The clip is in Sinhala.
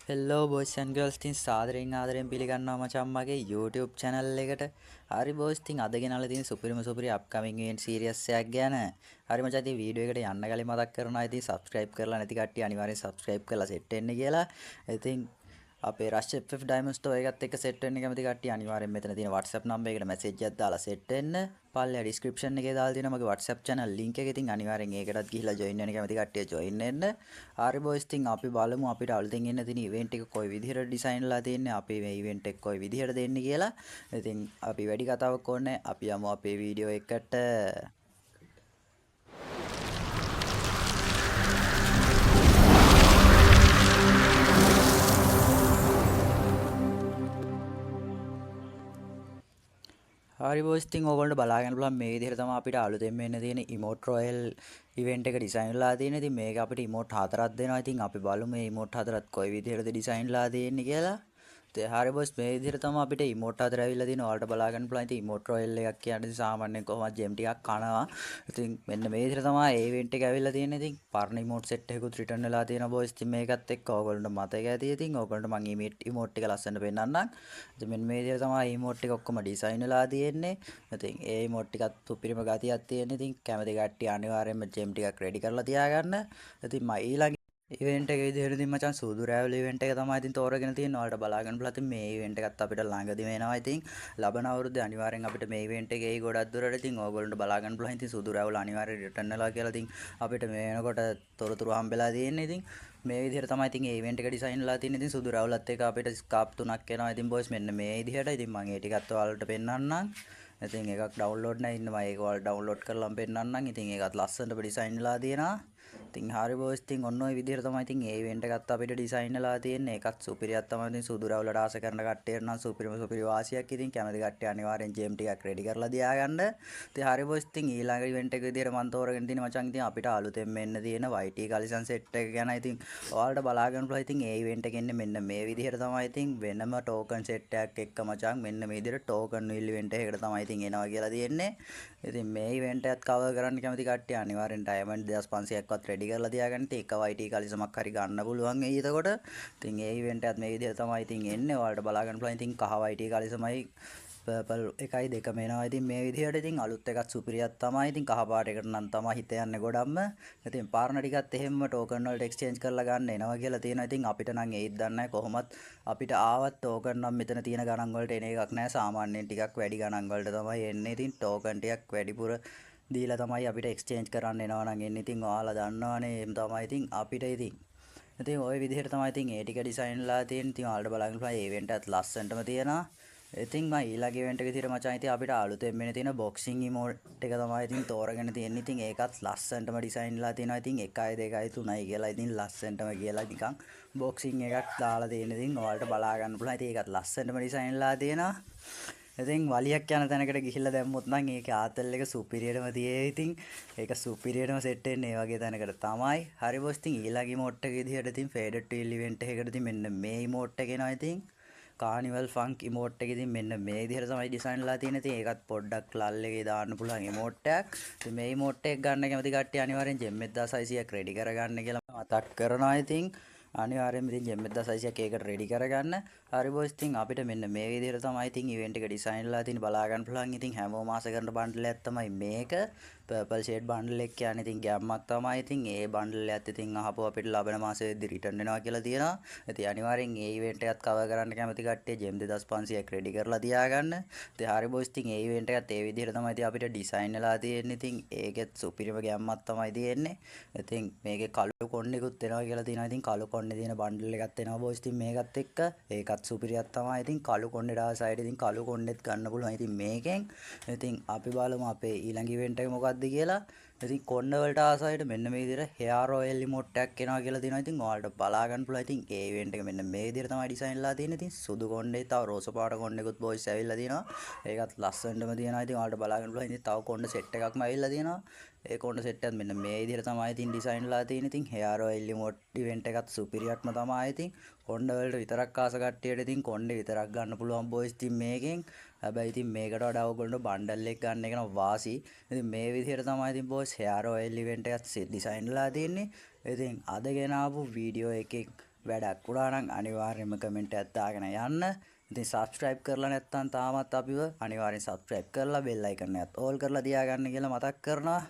හෙල්ලෝ බොයිස් ඇන්ඩ් ගර්ල්ස් ඉතින් සාදරයෙන් ආදරයෙන් පිළිගන්නවා මචං මගේ YouTube channel එකට. හරි බොයිස් ඉතින් අද ගෙනල්ලා තියෙන සුපිරි අප්කමින් ඉවෙන්ට් සීරීස් එකක් ගැන. හරි මචං ඉතින් වීඩියෝ එකට යන්න කලින් මතක් කරනවා ඉතින් subscribe කරලා නැති කට්ටිය අනිවාර්යෙන් subscribe කරලා set වෙන්න කියලා. ඉතින් අපේ රෂ් FF Diamond Store එකත් එක්ක set වෙන්න කැමති කට්ටිය අනිවාර්යෙන් මෙතන තියෙන WhatsApp number එකට message එකක් දාලා set වෙන්න. පල්ලෙහා description එකේ දාලා තියෙනවා මගේ WhatsApp channel link එක. ඉතින් අනිවාර්යෙන් ඒකටත් ගිහිල්ලා join වෙන්න කැමති කට්ටිය join වෙන්න. හරි boys ඉතින් අපි බලමු අපිට අලුතෙන් එන්න තියෙන event එක කොයි විදිහට design ලා තියෙන්නේ අපි මේ event එක කොයි විදිහට දෙන්නේ කියලා. ඉතින් අපි වැඩි කතාවක් ඕනේ අපි යමු අපේ වීඩියෝ එකට. හරි බොයිස් ඉතින් ඕගොල්ලෝ බලාගෙන බලන්න මේ විදිහට තමයි අපිට අලුතෙන් මෙන්න තියෙන emote royal event එක design ලා තියෙන්නේ. ඉතින් මේක අපිට emote හතරක් දෙනවා. ඉතින් අපි බලමු මේ emote හතරත් කොයි විදිහටද design ලා තියෙන්නේ කියලා. ඉතින් හරි බොයිස් මේ විදිහට තමයි අපිට emote හතර ඇවිල්ලා තියෙනවා. ඔයාලට බලාගන්න පුළුවන්. ඉතින් emote royal එකක් කියන්නේ සාමාන්‍යයෙන් කොහොමද gem ටිකක් කනවා. ඉතින් මෙන්න මේ විදිහට තමයි ඒ event එක ඇවිල්ලා තියෙන්නේ. ඉතින් පරණ emote set එකකුත් return වෙලා තියෙනවා බොයිස්. ඉතින් මේකත් එක්ක ඕගොල්ලන්ට මතක ඇති. ඉතින් ඕගොල්ලන්ට මම emote ටික ලස්සනට පෙන්නන්නම්. ඉතින් මෙන්න මේ විදිහට තමයි emote ටික ඔක්කොම design වෙලා තියෙන්නේ. ඉතින් ඒ emote ටිකත් සුපිරිම ගතියක් තියෙන. ඉතින් කැමති කට්ටිය අනිවාර්යයෙන්ම gem ටිකක් ready කරලා තියාගන්න. ඉතින් මම ඊළඟ ඉවෙන්ට් එක විදිහට ඉතින් මචං සූදු රෑවල ඉවෙන්ට් එක තමයි ඉතින් තෝරගෙන තියෙන්නේ. ඔයාලට බලාගන්න පුළුවන්. ඉතින් මේ ඉවෙන්ට් එකත් අපිට ළඟදි වෙනවා. ඉතින් ලබන අවුරුද්දේ අනිවාර්යෙන් අපිට මේ ඉවෙන්ට් එකේ ගොඩක් දුරට ඉතින් ඕගොල්ලන්ට බලාගන්න පුළුවන්. ඉතින් සූදු රෑවල අනිවාර්යෙන් රිටර්න් වෙලා කියලා ඉතින් අපිට මේ වෙනකොට තොරතුරු හම්බෙලා තියෙන්නේ. ඉතින් මේ විදිහට තමයි ඉතින් මේ ඉවෙන්ට් එක ඩිසයින් වෙලා තියෙන්නේ. ඉතින් සූදු රෑවලත් එක්ක අපිට ස්කාප් තුනක් එනවා. ඉතින් බොයිස් මෙන්න මේ විදිහට. ඉතින් මම ඒ ටිකත් ඔයාලට පෙන්නන්නම්. ඉතින් එකක් ඩවුන්ලෝඩ් නැහැ ඉන්න මම ඒක ඔයාලට ඩවුන්ලෝඩ් කරලාම පෙන්නන්නම්. ඉතින් ඒකත් ලස්සනට ඩිසයින් වෙලා තියෙනවා. ඉතින් හරි බොයිස් ඉතින් ඔන්න ඔය විදිහට තමයි ඉතින් ඒ ඉවෙන්ට් එකත් අපිට ඩිසයින් වෙලා තියෙන්නේ. ඒකත් සුපිරියක් තමයි. ඉතින් සුදු රවුලට ආස කරන කට්ටියට නම් සුපිරි වාසියක්. ඉතින් කැමති කට්ටිය අනිවාර්යෙන් ජේම් ටිකක් රෙඩි කරලා තියාගන්න. ඉතින් හරි බොයිස් ඉතින් ඊළඟ ඉවෙන්ට් එක විදිහට මම තෝරගෙන තියෙන මචං ඉතින් අපිට අලුතෙන් මෙන්න තියෙන YT කලිසන් සෙට් එක ගැන ඉතින් ඔයාලට බලාගන්න පුළුවන්. ඉතින් ඒ ඉවෙන්ට් එකේ ඉන්නේ මෙන්න මේ විදිහට තමයි ඉතින් වෙනම ටෝකන් සෙට් එකක් එක්ක මචං මෙන්න මේ විදිහට ටෝකන් විල් ඉවෙන්ට් එකකට තමයි ඉතින් එනවා කියලා තියෙන්නේ. ඉතින් මේ ඉවෙන්ට් එකත් කවර් කරන්න කැමති කට්ටිය අනිවාර්යෙන් ඩයමන්ඩ් 2500ක්වත් රෙඩි කරලා තියාගන්න. ඉතින් එක YT කලිසමක් හරි ගන්න පුළුවන් එයි එතකොට. ඉතින් ඒ ඉවෙන්ට් එකත් මේ විදිහට තමයි ඉතින් එන්නේ. ඔයාලට බලා ගන්න පුළුවන්. ඉතින් කහ YT කලිසමයි පර්පල් එකයි දෙකම එනවා. ඉතින් මේ විදිහට ඉතින් අලුත් එකත් සුපිරියක් තමයි. ඉතින් කහ පාට එකට නම් තමයි හිත යන්නේ ගොඩක්ම. ඉතින් පාරණ ටිකත් එහෙම්ම ටෝකන් වලට එක්ස්චේන්ජ් කරලා ගන්න එනවා කියලා තියෙනවා. ඉතින් අපිට නම් ඒත් දන්නේ නැහැ කොහොමත් අපිට ආවත් ටෝකන් නම් මෙතන තියෙන ගණන් වලට එන එකක් නැහැ. සාමාන්‍යයෙන් ටිකක් වැඩි ගණන් වලට තමයි එන්නේ. ඉතින් ටෝකන් ටිකක් වැඩිපුර දීලා තමයි අපිට එක්ස්චේන්ජ් කරන්න එනවා නම් එන්නේ. ඉතින් ඔයාලා දන්නවනේ එහෙම තමයි ඉතින් අපිට ඉතින් ওই විදිහට තමයි ඉතින් ඒ ටික ඩිසයින්ලා තියෙන්නේ. ඉතින් ඔයාලට බලන්න පුළුවන් ඒ ඉවෙන්ට් එකත් ලස්සනටම තියෙනවා. ඉතින් මම ඊළඟ ඉවෙන්ට් එක විදිහට මචං ඉතින් අපිට අලුතෙන් මෙන්න තියෙන බොක්සිං ඉමෝට් එක තමයි ඉතින් තෝරගෙන තියෙන්නේ. ඉතින් ඒකත් ලස්සනටම ඩිසයින්ලා තියෙනවා. ඉතින් 1යි 2යි 3යි කියලා ඉතින් ලස්සනටම කියලා නිකන් බොක්සිං එකක් දාලා තියෙන. ඉතින් ඔයාලට බලා ගන්න පුළුවන්. ඉතින් ඒකත් ලස්සනටම ඩිසයින්ලා තියෙනවා. ඉතින් වලියක් යන තැනකට ගිහිල්ලා දැම්මොත් නම් ඒකේ ආතල් එක සුපිරියටම තියේ. ඉතින් ඒක සුපිරියටම සෙට් වෙන්නේ ඒ වගේ තැනකට තමයි. හරි බොස් ඉතින් ඊළඟ ඉමෝට් එක විදිහට ඉතින් ෆේඩඩ් ටීල් ඉවෙන්ට් එකකට ඉතින් මෙන්න මේ ඉමෝට් එක එනවා. ඉතින් කානිවල් ෆන්ක් ඉමෝට් එක ඉතින් මෙන්න මේ විදිහට තමයි ඩිසයින් ලා තියෙන්නේ. ඉතින් ඒකත් පොඩ්ඩක් ලල් එකේ දාන්න පුළුවන් ඉමෝට් එකක්. ඉතින් මේ ඉමෝට් එක ගන්න කැමති කට්ටිය අනිවාර්යෙන් ජෙම් 1600ක් රෙඩි කරගන්න කියලා මතක් කරනවා. ඉතින් අනිවාර්යයෙන්ම ඉතින් ජෙම් 1600ක් ඒකට රෙඩි කරගන්න. හරි බොයිස් ඉතින් අපිට මෙන්න මේ විදිහට තමයි ඉතින් ඉවෙන්ට් එක ඩිසයින් ලා තියෙන බලා ගන්න පුළුවන්. ඉතින් හැමෝම ආස කරන බන්ඩල් එකක් තමයි මේක. පර්පල් ෂේඩ් බන්ඩල් එක කියන්නේ ඉතින් ගැම්මක් තමයි. ඉතින් ඒ බන්ඩල් එකත් ඉතින් අහපුව අපිට ලබන මාසෙදී රිටර්න් වෙනවා කියලා තියෙනවා. ඉතින් අනිවාර්යෙන් ඒ ඉවෙන්ට් එකත් කවර් කරන්න කැමති කට්ටිය ජෙම් 2500ක් රෙඩි කරලා තියාගන්න. ඉතින් හරි බොයිස් ඉතින් ඒ ඉවෙන්ට් එකත් ඒ විදිහට තමයි ඉතින් අපිට ඩිසයින් වෙලා තියෙන්නේ. ඉතින් ඒකෙත් සුපිරිම ගැම්මක් තමයි තියෙන්නේ. ඉතින් මේකේ කළු කොණ්ඩෙකුත් එනවා කියලා තියෙනවා. ඉතින් කළු කොණ්ඩේ තියෙන බන්ඩල් එකත් එනවා බොයිස්. ඉතින් මේකත් එක්ක ඒකත් සුපිරියක් තමයි. ඉතින් කළු කොණ්ඩේට ආසයිඩ් ඉතින් කළු කොණ්ඩෙත් ගන්න පුළුවන්. ඉතින් මේකෙන් ඉතින් අපි බලමු අපේ ඊළඟ ඉවෙන්ට් එක මොකක්ද කියලා. ඉතින් කොණ්ඩ වලට ආසයිඩ් මෙන්න මේ විදිහට හෙයාර් ඔයල් ඉමෝට් එකක් එනවා කියලා තියෙනවා. ඉතින් ඔයාලට බලා ගන්න පුළුවන්. ඉතින් ඒ ඉවෙන්ට් එක මෙන්න මේ විදිහට තමයි ඩිසයින්ලා තියෙන්නේ. ඉතින් සුදු කොණ්ඩේ තව රෝස පාට කොණ්ඩෙකුත් බොයිස් ඇවිල්ලා තියෙනවා. ඒකත් ලස්සනටම තියෙනවා. ඉතින් ඔයාලට බලා ගන්න පුළුවන්. ඉතින් තව කොණ්ඩ සෙට් එකක්ම ඇවිල්ලා තියෙනවා. ඒ කොණ්ඩ සෙට් එකත් මෙන්න මේ විදිහට තමයි ඉතින් ඩිසයින්ලා තියෙන්නේ. ඉතින් හෙයාර් ඔයල් ඉමෝට් ඉවෙන්ට් එකත් සුපිරියක්ම තමයි. ඉතින් කොණ්ඩ වලට විතරක් ආස කට්ටියට ඉතින් කොණ්ඩේ විතරක් ගන්න පුළුවන් බොයිස්. ඉතින් මේකෙන් හැබැයි ඉතින් මේකට වඩා ඔයගොල්ලෝ බණ්ඩල් එක ගන්න එක නම් වාසි. ඉතින් මේ විදිහට තමයි ඉතින් බොස් හෙයාර් ඔයල් ඉවෙන්ට් එකත් ඩිසයින්ලා තියෙන්නේ. ඉතින් අද ගෙන ආපු වීඩියෝ එකේ වැඩක් වුණා නම් අනිවාර්යයෙන්ම කමෙන්ට් එකක් දාගෙන යන්න. ඉතින් subscribe කරලා නැත්නම් තාමත් අපිව අනිවාර්යෙන් subscribe කරලා bell icon එකත් all කරලා තියාගන්න කියලා මතක් කරනවා.